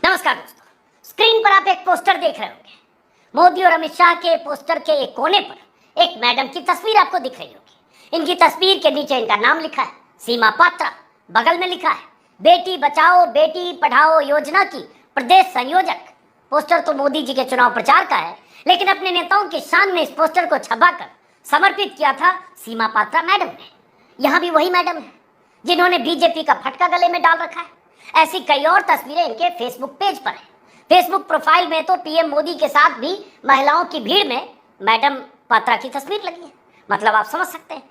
नमस्कार दोस्तों, स्क्रीन पर आप एक पोस्टर देख रहे होंगे। मोदी और अमित शाह के पोस्टर के एक कोने पर एक मैडम की तस्वीर आपको दिख रही होगी। इनकी तस्वीर के नीचे इनका नाम लिखा है सीमा पात्रा, बगल में लिखा है बेटी बचाओ बेटी पढ़ाओ योजना की प्रदेश संयोजक। पोस्टर तो मोदी जी के चुनाव प्रचार का है, लेकिन अपने नेताओं की शान में इस पोस्टर को छपाकर समर्पित किया था सीमा पात्रा मैडम ने। यहाँ भी वही मैडम है जिन्होंने बीजेपी का फटका गले में डाल रखा है। ऐसी कई और तस्वीरें इनके फेसबुक पेज पर है। फेसबुक प्रोफाइल में तो पीएम मोदी के साथ भी महिलाओं की भीड़ में मैडम पात्रा की तस्वीर लगी है। मतलब आप समझ सकते हैं।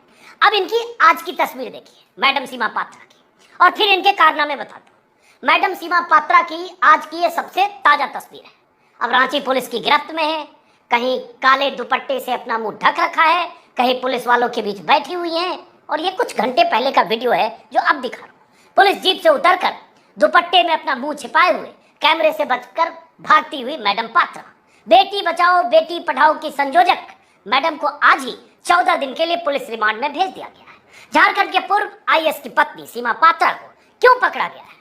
अब इनकी आज की तस्वीर देखिए, मैडम सीमा पात्रा की, और फिर इनके कारनामे बताता हूँ। मैडम सीमा पात्रा की आज की ये सबसे ताजा तस्वीर है। अब रांची पुलिस की गिरफ्त में है, कहीं काले दुपट्टे से अपना मुंह ढक रखा है, कहीं पुलिस वालों के बीच बैठी हुई है। और ये कुछ घंटे पहले का वीडियो है जो अब दिखा रहा हूँ। पुलिस जीप से उतरकर दुपट्टे में अपना मुंह छिपाए हुए कैमरे से बचकर भागती हुई मैडम पात्रा, बेटी बचाओ बेटी पढ़ाओ की संयोजक मैडम को आज ही 14 दिन के लिए पुलिस रिमांड में भेज दिया गया है। झारखंड के पूर्व आईएएस की पत्नी सीमा पात्रा को क्यों पकड़ा गया है?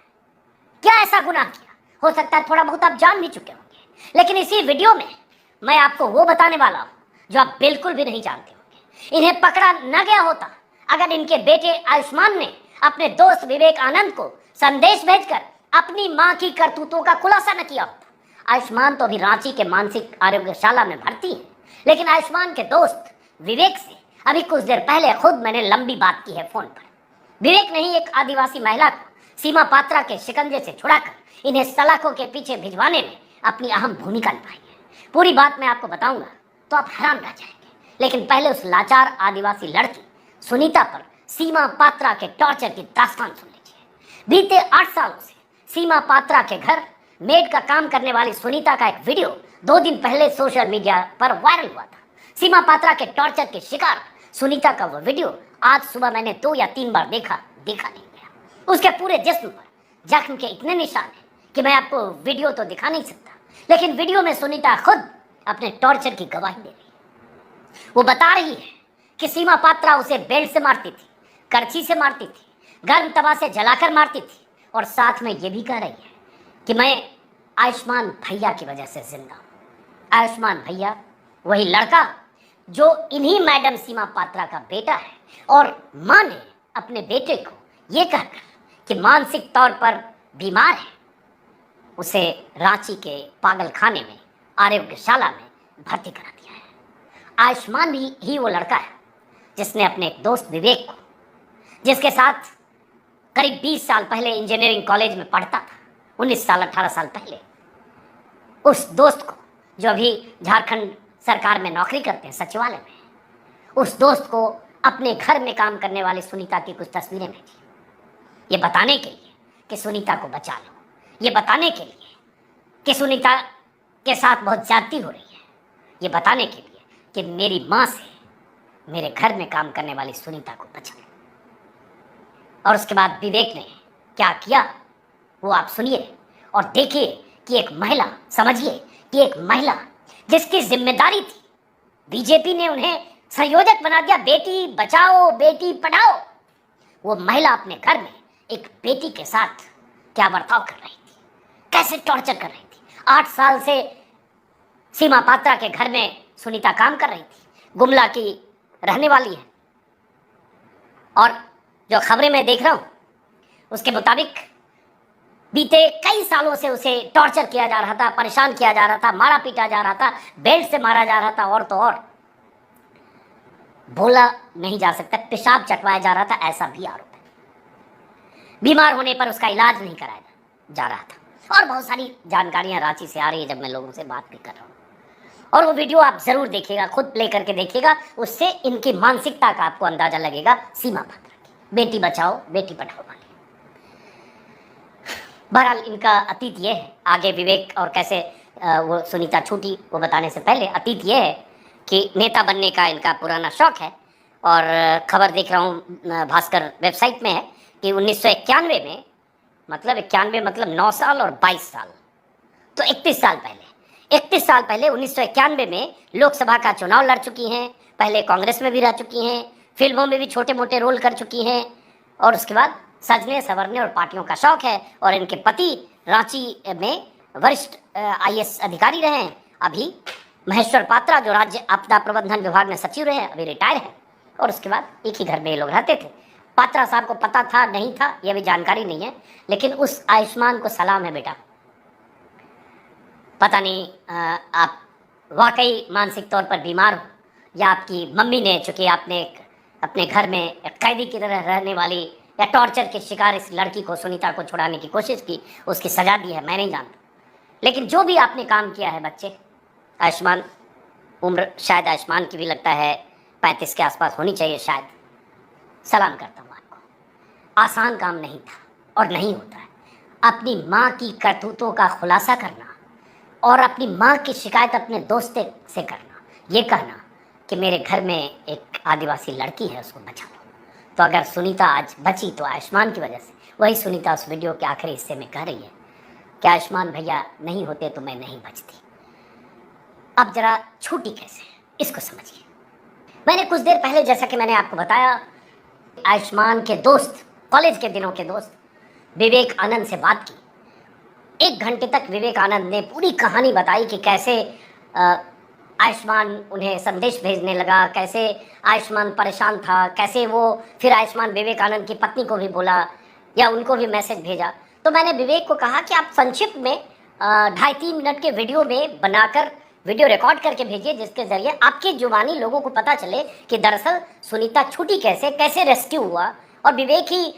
क्या ऐसा गुनाह किया? हो सकता है थोड़ा बहुत आप जान भी चुके होंगे, लेकिन इसी वीडियो में मैं आपको वो बताने वाला हूँ जो आप बिल्कुल भी नहीं जानते होंगे। इन्हें पकड़ा न गया होता अगर इनके बेटे आयुष्मान ने अपने दोस्त विवेक आनंद को संदेश भेजकर अपनी मां की करतूतों का खुलासा न किया होता। आयुष्मान तो अभी रांची के मानसिक आरोग्यशाला में भर्ती है, लेकिन आयुष्मान के दोस्त विवेक से अभी कुछ देर पहले खुद मैंने लंबी बात की है फोन पर। विवेक ने ही एक आदिवासी महिला को सीमा पात्रा के शिकंजे से छुड़ाकर इन्हें सलाखों के पीछे भिजवाने में अपनी अहम भूमिका निभाई है। पूरी बात मैं आपको बताऊंगा तो आप हैरान रह जाएंगे, लेकिन पहले उस लाचार आदिवासी लड़की सुनीता पर सीमा पात्रा के टॉर्चर की दास्तान सुन लीजिए। बीते 8 सालों से सीमा पात्रा के घर मेड का काम करने वाली सुनीता का एक वीडियो 2 दिन पहले सोशल मीडिया पर वायरल हुआ था। सीमा पात्रा के टॉर्चर के शिकार सुनीता का वो वीडियो आज सुबह मैंने 2 या 3 बार देखा नहीं गया। उसके पूरे जिस्म पर जख्म के इतने निशान हैं कि मैं आपको वीडियो तो दिखा नहीं सकता, लेकिन वीडियो में सुनीता खुद अपने टॉर्चर की गवाही दे रही है। वो बता रही है कि सीमा पात्रा उसे बेल्ट से मारती थी, करछी से मारती थी, गर्म तवा से जलाकर मारती थी, और साथ में ये भी कह रही है कि मैं आयुष्मान भैया की वजह से जिंदा हूं। आयुष्मान भैया वही लड़का जो इन्हीं मैडम सीमा पात्रा का बेटा है, और मां ने अपने बेटे को ये कहकर कि मानसिक तौर पर बीमार है उसे रांची के पागल खाने में आरोग्यशाला में भर्ती करा दिया है। आयुष्मान भी ही वो लड़का है जिसने अपने एक दोस्त विवेक को, जिसके साथ करीब 20 साल पहले इंजीनियरिंग कॉलेज में पढ़ता था, 19 साल 18 साल पहले, उस दोस्त को जो अभी झारखंड सरकार में नौकरी करते हैं सचिवालय में, उस दोस्त को अपने घर में काम करने वाली सुनीता की कुछ तस्वीरें भेजी, ये बताने के लिए कि सुनीता को बचा लो, ये बताने के लिए कि सुनीता के साथ बहुत ज्यादती हो रही है, ये बताने के लिए कि मेरी माँ से मेरे घर में काम करने वाली सुनीता को बचा लो। और उसके बाद विवेक ने क्या किया वो आप सुनिए और देखिए कि एक महिला, समझिए कि एक महिला जिसकी जिम्मेदारी थी, बीजेपी ने उन्हें संयोजक बना दिया बेटी बचाओ बेटी पढ़ाओ, वो महिला अपने घर में एक बेटी के साथ क्या बर्ताव कर रही थी, कैसे टॉर्चर कर रही थी। 8 साल से सीमा पात्रा के घर में सुनीता काम कर रही थी, गुमला की रहने वाली है, और जो खबरें मैं देख रहा हूं उसके मुताबिक बीते कई सालों से उसे टॉर्चर किया जा रहा था, परेशान किया जा रहा था, मारा पीटा जा रहा था, बेल्ट से मारा जा रहा था, और तो और बोला नहीं जा सकता, पेशाब चटवाया जा रहा था, ऐसा भी आरोप है। बीमार होने पर उसका इलाज नहीं कराया जा रहा था, और बहुत सारी जानकारियां रांची से आ रही है जब मैं लोगों से बात भी कर रहा हूँ। और वो वीडियो आप जरूर देखिएगा, खुद प्ले करके देखिएगा, उससे इनकी मानसिकता का आपको अंदाजा लगेगा सीमा पात्रा की बेटी बचाओ बेटी पढ़ाओ वाली। बहरहाल इनका अतीत ये है, आगे विवेक और कैसे वो सुनीता छूटी वो बताने से पहले अतीत ये है कि नेता बनने का इनका पुराना शौक है। और खबर देख रहा हूँ भास्कर वेबसाइट में है कि 1991 में, मतलब 91 मतलब 9 साल और 22 साल, तो 31 साल पहले 1991 में लोकसभा का चुनाव लड़ चुकी हैं। पहले कांग्रेस में भी रह चुकी हैं, फिल्मों में भी छोटे मोटे रोल कर चुकी हैं, और उसके बाद सजने संवरने और पार्टियों का शौक है। और इनके पति रांची में वरिष्ठ आईएएस अधिकारी रहे हैं। अभी महेश्वर पात्रा जो राज्य आपदा प्रबंधन विभाग में सचिव रहे, अभी रिटायर है। और उसके बाद एक ही घर में ये लोग रहते थे। पात्रा साहब को पता था नहीं था यह भी जानकारी नहीं है, लेकिन उस आयुष्मान को सलाम है बेटा। पता नहीं आप वाकई मानसिक तौर पर बीमार हो या आपकी मम्मी ने, चूंकि आपने अपने घर में एक कैदी की तरह रहने वाली या टॉर्चर के शिकार इस लड़की को, सुनीता को छुड़ाने की कोशिश की, उसकी सजा दी है, मैं नहीं जानता। लेकिन जो भी आपने काम किया है बच्चे, आयुष्मान उम्र शायद आयुष्मान की भी लगता है 35 के आसपास होनी चाहिए शायद। सलाम करता हूँ आपको। आसान काम नहीं था और नहीं होता है। अपनी माँ की करतूतों का खुलासा करना और अपनी माँ की शिकायत अपने दोस्त से करना, ये कहना कि मेरे घर में एक आदिवासी लड़की है, उसको बचा लो। तो अगर सुनीता आज बची तो आयुष्मान की वजह से। वही सुनीता उस वीडियो के आखिरी हिस्से में कह रही है कि आयुष्मान भैया नहीं होते तो मैं नहीं बचती। अब जरा छूटी कैसे, इसको समझिए। मैंने कुछ देर पहले, जैसा कि मैंने आपको बताया, आयुष्मान के दोस्त, कॉलेज के दिनों के दोस्त विवेक आनंद से बात की। 1 घंटे तक विवेक आनंद ने पूरी कहानी बताई कि कैसे आयुष्मान उन्हें संदेश भेजने लगा, कैसे आयुष्मान परेशान था, कैसे वो फिर आयुष्मान विवेकानंद की पत्नी को भी बोला या उनको भी मैसेज भेजा। तो मैंने विवेक को कहा कि आप संक्षिप्त में 2.5-3 मिनट के वीडियो में बनाकर वीडियो रिकॉर्ड करके भेजिए, जिसके जरिए आपकी जुबानी लोगों को पता चले कि दरअसल सुनीता छूटी कैसे, कैसे रेस्क्यू हुआ। और विवेक ही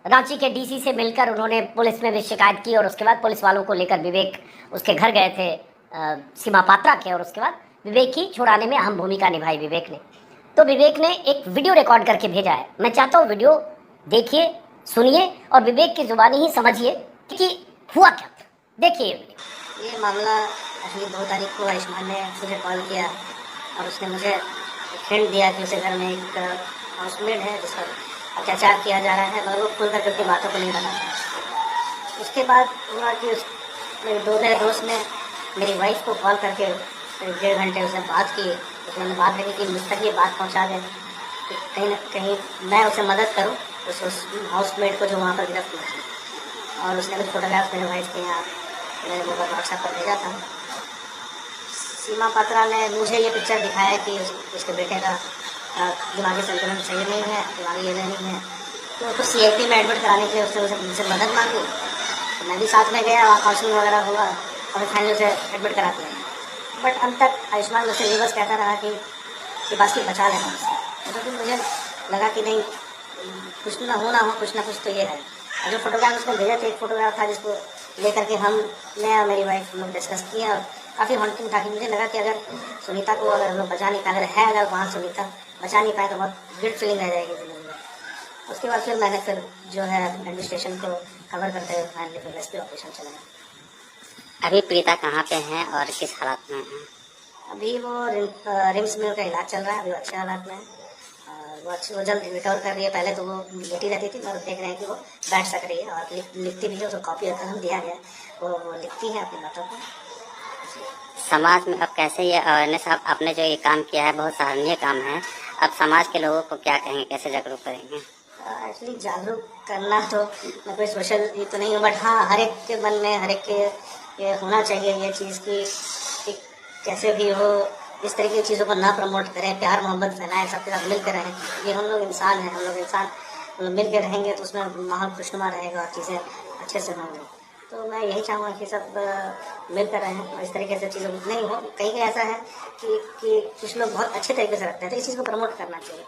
रांची के डीसी से मिलकर उन्होंने पुलिस में भी शिकायत की और उसके बाद पुलिस वालों को लेकर विवेक उसके घर गए थे, सीमा पात्रा के, और उसके बाद विवेक ही छुड़ाने में अहम भूमिका निभाई विवेक ने। तो विवेक ने एक वीडियो रिकॉर्ड करके भेजा है। मैं चाहता हूँ वीडियो देखिए, सुनिए और विवेक की जुबानी ही समझिए कि हुआ क्या था। देखिए ये मामला। अभी 2 तारीख को आयुष्मान ने मुझे कॉल किया और उसने मुझे हिंट दिया कि उसे घर में एक हाउसमेट है जिस पर अत्याचार किया जा रहा है, मगर वो खुल कर अपनी बातों को नहीं बताता। उसके बाद हुआ कि मेरे 2 दोस्त ने मेरी वाइफ को कॉल करके 1.5 घंटे उससे बात की। उसने बात लगी कि मुझ तक ये बात पहुंचा दें कि कहीं ना कहीं मैं उसे मदद करूं उस हाउसमेट को जो वहाँ पर गिरफ्त हुआ। और उसने कुछ फोटोग्राफ मेरे वाइफ के यहाँ मैंने मोबाइल व्हाट्सएप पर भेजा था। सीमा पात्रा ने मुझे ये पिक्चर दिखाया कि उसके बेटे का दिमागी संतुलन सही नहीं है, दिमागी ये नहीं है, तो उसको CIP में एडमिट कराने के लिए उसने मुझसे मदद मांगी। तो मैं भी साथ में गया, वहाँ काउंसलिंग वगैरह हुआ और फाइनली उसे एडमिट करा दिया। बट अंत तक आयुष्मान मुझसे ये बस कहता रहा कि बस की बचा लेना उससे। तो फिर मुझे लगा कि नहीं, कुछ ना हो कुछ ना कुछ तो ये है। और जो फोटोग्राफ उसको भेजा था, एक फोटोग्राफ था जिसको लेकर के मैं और मेरी वाइफ लोग डिस्कस किए और काफ़ी हॉन्टिंग था कि मुझे लगा कि अगर सुनीता को अगर लोग बचा नहीं पाए, अगर वहाँ सुनीता बचा नहीं पाए तो बहुत गिल्ट फीलिंग रह जाएगी ज़िंदगी में। उसके बाद फिर मैंने जो है एडमिनिस्ट्रेशन को कवर करते हुए फाइनली फिर रेस्क्यू ऑपरेशन चलाया। अभी पीड़िता कहाँ पे हैं और किस हालत में हैं? अभी वो रिम्स में उनका इलाज चल रहा है, अभी अच्छे हालात में है। वो जल्द रिकवर कर रही है। पहले तो वो लेटी रहती थी, मगर देख रहे हैं कि वो बैठ सक रही है और लिखती भी है। उसको कॉपी और कलम दिया गया है, वो लिखती है अपनी बातों को। समाज में अब कैसे ये अवेयरनेस, आपने जो ये काम किया है बहुत सराहनीय काम है, अब समाज के लोगों को क्या कहेंगे, कैसे जागरूक करेंगे? एक्चुअली जागरूक करना तो मैं कोई सोशल ये तो नहीं हूँ, बट हाँ हर एक के मन में, हर एक के ये होना चाहिए ये चीज़ कि कैसे भी हो इस तरह की चीज़ों को ना प्रमोट करें, प्यार मोहब्बत फैलाएं, सबके साथ मिलकर रहें। ये हम लोग इंसान हैं, हम लोग इंसान मिल कर रहेंगे तो उसमें माहौल खुशनुमा रहेगा और चीज़ें अच्छे से होंगी। तो मैं यही चाहूँगा कि सब मिलकर रहें और इस तरीके से चीज़ों नहीं हो। कहीं कहीं ऐसा है कि कुछ लोग बहुत अच्छे तरीके से रखते हैं, तो इस चीज़ को प्रमोट करना चाहिए,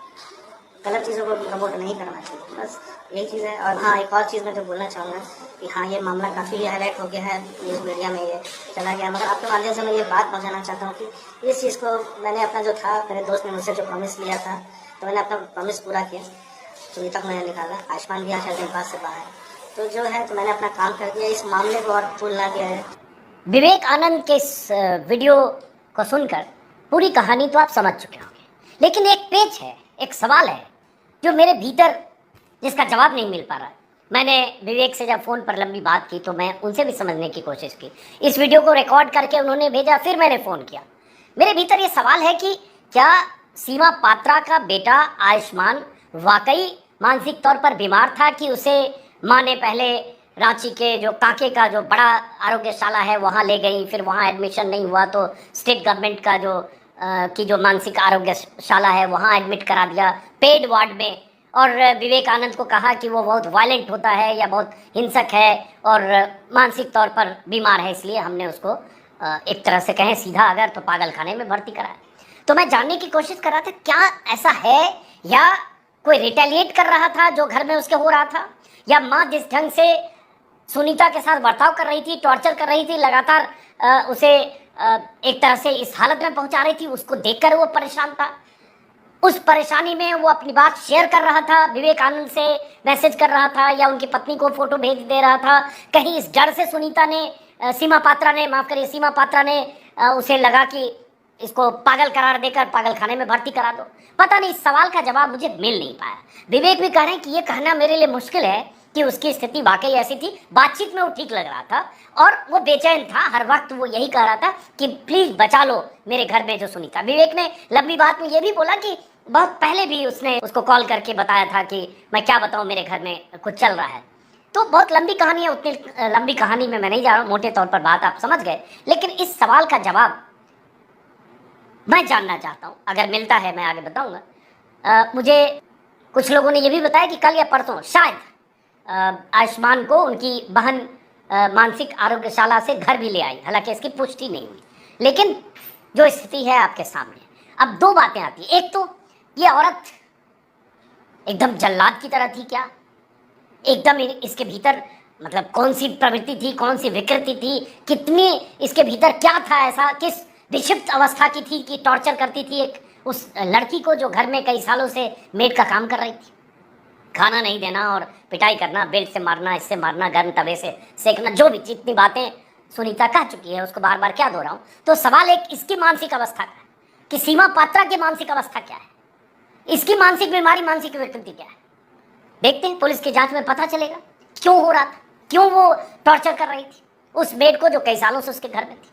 गलत चीज़ों को प्रमोट नहीं करना चाहिए। बस यही चीज़ है। और हाँ, एक और चीज़ मैं जो बोलना चाहूँगा कि हाँ, ये मामला काफ़ी हाईलाइट हो गया है, न्यूज़ मीडिया में ये चला गया, मगर आपके माध्यम से मैं ये बात पहुँचाना चाहता हूँ कि इस चीज़ को मैंने अपना जो था, मेरे दोस्त ने मुझसे जो प्रॉमिस लिया था, तो मैंने अपना प्रॉमिस पूरा किया। सुनीता को मैंने निकाला, आयुष्मान भी आज दिन बाद से बाहर, तो जो है तो मैंने अपना काम कर दिया। इस मामले को और फूल ना दिया है। विवेक आनंद के इस वीडियो को सुनकर पूरी कहानी तो आप समझ चुके होंगे, लेकिन एक पेच है, एक सवाल है जो मेरे भीतर, जिसका जवाब नहीं मिल पा रहा है। मैंने विवेक से जब फ़ोन पर लंबी बात की तो मैं उनसे भी समझने की कोशिश की। इस वीडियो को रिकॉर्ड करके उन्होंने भेजा, फिर मैंने फ़ोन किया। मेरे भीतर ये सवाल है कि क्या सीमा पात्रा का बेटा आयुष्मान वाकई मानसिक तौर पर बीमार था कि उसे माँ ने पहले रांची के जो कांके का जो बड़ा आरोग्यशाला है वहाँ ले गई, फिर वहाँ एडमिशन नहीं हुआ तो स्टेट गवर्नमेंट का की जो मानसिक आरोग्यशाला है वहाँ एडमिट करा दिया पेड वार्ड में, और विवेकानंद को कहा कि वो बहुत वायलेंट होता है या बहुत हिंसक है और मानसिक तौर पर बीमार है, इसलिए हमने उसको एक तरह से कहें सीधा अगर तो पागल खाने में भर्ती कराया। तो मैं जानने की कोशिश कर रहा था क्या ऐसा है, या कोई रिटेलिएट कर रहा था जो घर में उसके हो रहा था, या माँ जिस ढंग से सुनीता के साथ बर्ताव कर रही थी, टॉर्चर कर रही थी, लगातार उसे एक तरह से इस हालत में पहुंचा रही थी, उसको देखकर वो परेशान था। उस परेशानी में वो अपनी बात शेयर कर रहा था, विवेकानंद से मैसेज कर रहा था या उनकी पत्नी को फोटो भेज दे रहा था। कहीं इस डर से सुनीता ने सीमा पात्रा ने उसे लगा कि इसको पागल करार देकर पागल खाने में भर्ती करा दो। पता नहीं, इस सवाल का जवाब मुझे मिल नहीं पाया। विवेक भी कह रहे हैं कि ये कहना मेरे लिए मुश्किल है कि उसकी स्थिति वाकई ऐसी थी। बातचीत में वो ठीक लग रहा था और वो बेचैन था, हर वक्त वो यही कह रहा था कि प्लीज बचा लो मेरे घर में जो सुनीता। विवेक ने लंबी बात में ये भी बोला कि बहुत पहले भी उसने उसको कॉल करके बताया था कि मैं क्या बताऊं, मेरे घर में कुछ चल रहा है। तो बहुत लंबी कहानी है, उतनी लंबी कहानी में मैं नहीं जा रहा हूँ, मोटे तौर पर बात आप समझ गए। लेकिन इस सवाल का जवाब मैं जानना चाहता हूँ, अगर मिलता है मैं आगे बताऊंगा। मुझे कुछ लोगों ने ये भी बताया कि कल या परसों शायद आयुष्मान को उनकी बहन मानसिक आरोग्यशाला से घर भी ले आई, हालांकि इसकी पुष्टि नहीं हुई। लेकिन जो स्थिति है आपके सामने, अब दो बातें आती हैं। एक तो ये औरत एकदम जल्लाद की तरह थी क्या, एकदम इसके भीतर मतलब कौन सी प्रवृत्ति थी, कौन सी विकृति थी, कितनी इसके भीतर क्या था ऐसा, किस विक्षिप्त अवस्था की थी कि टॉर्चर करती थी एक उस लड़की को जो घर में कई सालों से मेड का काम कर रही थी। खाना नहीं देना और पिटाई करना, बेल्ट से मारना, इससे मारना, गर्म तवे से सेकना, जो भी जितनी बातें सुनीता कह चुकी है उसको बार बार क्या दोहराऊं। तो सवाल एक इसकी मानसिक अवस्था का है कि सीमा पात्रा की मानसिक अवस्था क्या है, इसकी मानसिक बीमारी, मानसिक विकृति क्या है। देखते हैं, पुलिस की जांच में पता चलेगा क्यों हो रहा था, क्यों वो टॉर्चर कर रही थी उस मेड को जो कई सालों से उसके घर में थी।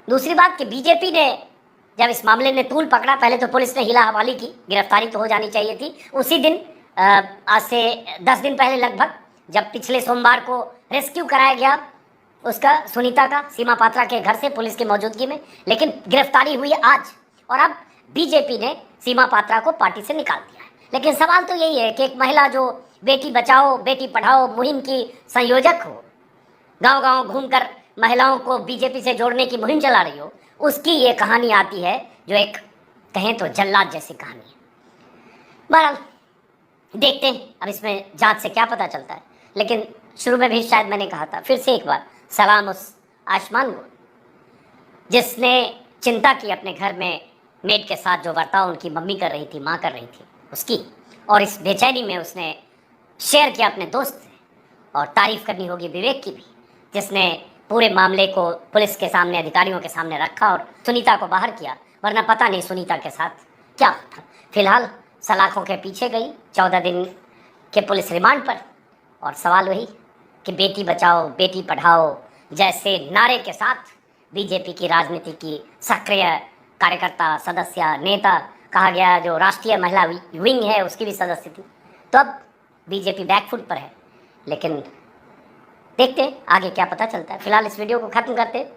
दूसरी बात कि बीजेपी ने जब इस मामले ने तूल पकड़ा, पहले तो पुलिस ने हिला हवाली की, गिरफ्तारी तो हो जानी चाहिए थी उसी दिन, आज से 10 दिन पहले लगभग, जब पिछले सोमवार को रेस्क्यू कराया गया उसका, सुनीता का, सीमा पात्रा के घर से पुलिस की मौजूदगी में। लेकिन गिरफ्तारी हुई आज और अब बीजेपी ने सीमा पात्रा को पार्टी से निकाल दिया है। लेकिन सवाल तो यही है कि एक महिला जो बेटी बचाओ बेटी पढ़ाओ मुहिम की संयोजक हो, गांव गांव घूमकर महिलाओं को बीजेपी से जोड़ने की मुहिम चला रही हो, उसकी ये कहानी आती है जो एक कहें तो जल्लाद जैसी कहानी है। बहरहाल देखते हैं अब इसमें जांच से क्या पता चलता है। लेकिन शुरू में भी शायद मैंने कहा था, फिर से एक बार सलाम उस आयुष्मान को जिसने चिंता की अपने घर में मेड के साथ जो बर्ताव उनकी मम्मी कर रही थी, माँ कर रही थी उसकी, और इस बेचैनी में उसने शेयर किया अपने दोस्त से। और तारीफ करनी होगी विवेक की भी, जिसने पूरे मामले को पुलिस के सामने, अधिकारियों के सामने रखा और सुनीता को बाहर किया, वरना पता नहीं सुनीता के साथ क्या होता। फिलहाल सलाखों के पीछे गई 14 दिन के पुलिस रिमांड पर, और सवाल वही कि बेटी बचाओ बेटी पढ़ाओ जैसे नारे के साथ बीजेपी की राजनीति की सक्रिय कार्यकर्ता, सदस्य, नेता कहा गया, जो राष्ट्रीय महिला विंग है उसकी भी सदस्य थी। तो अब बीजेपी बैकफुट पर है। लेकिन देखते हैं आगे क्या पता चलता है। फिलहाल इस वीडियो को खत्म करते हैं।